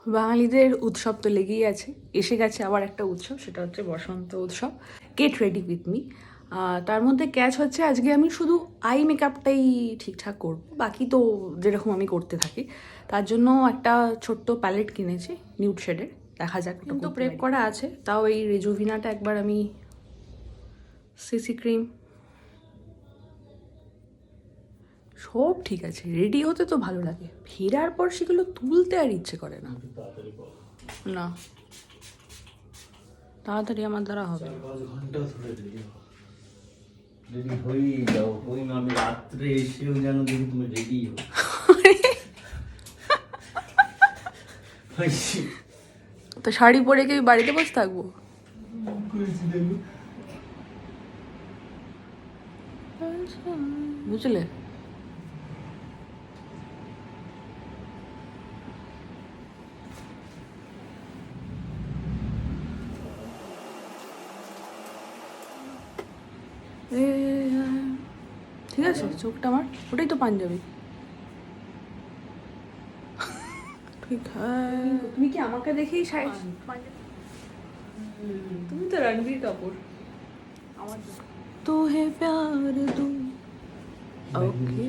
বাঙালিদের উৎসব তো লেগেই আছে, এসে গেছে আবার একটা উৎসব, সেটা হচ্ছে বসন্ত উৎসব। Get ready with me. তার মধ্যে ক্যাচ হচ্ছে আজকে আমি শুধু আই মেকআপটাই ঠিকঠাক করবো, বাকি তো যেরকম আমি করতে থাকি। তার জন্য একটা ছোট্ট প্যালেট কিনেছি নিউড শেডের, দেখা যাক। কিন্তু প্রেপ করা আছে, তাও এই রেজুভিনাটা একবার আমি সিসি ক্রিম সব ঠিক আছে, রেডি হতে তো ভালো লাগে, ফেরার পর সেগুলো তুলতে আর ইচ্ছে করে না। না, তাড়াতাড়ি আমার দ্বারা হবে না। 4-5 ঘন্টা ধরে রেডি হয়েই যাও, ওই না আমি রাত্রে এসেও যেন দেখি তুমি রেডি হো। তো শাড়ি পরে কি বাড়িতে বসে থাকবো? বুঝলে? ঠিক আছে, চোখটা আমার ওটাই তো পাঞ্জাবি। ঠিক তুমি কি আমাকে দেখেই তুমি তো রণবীর কাপুর। আমার তো হে প্যার দু। ওকে।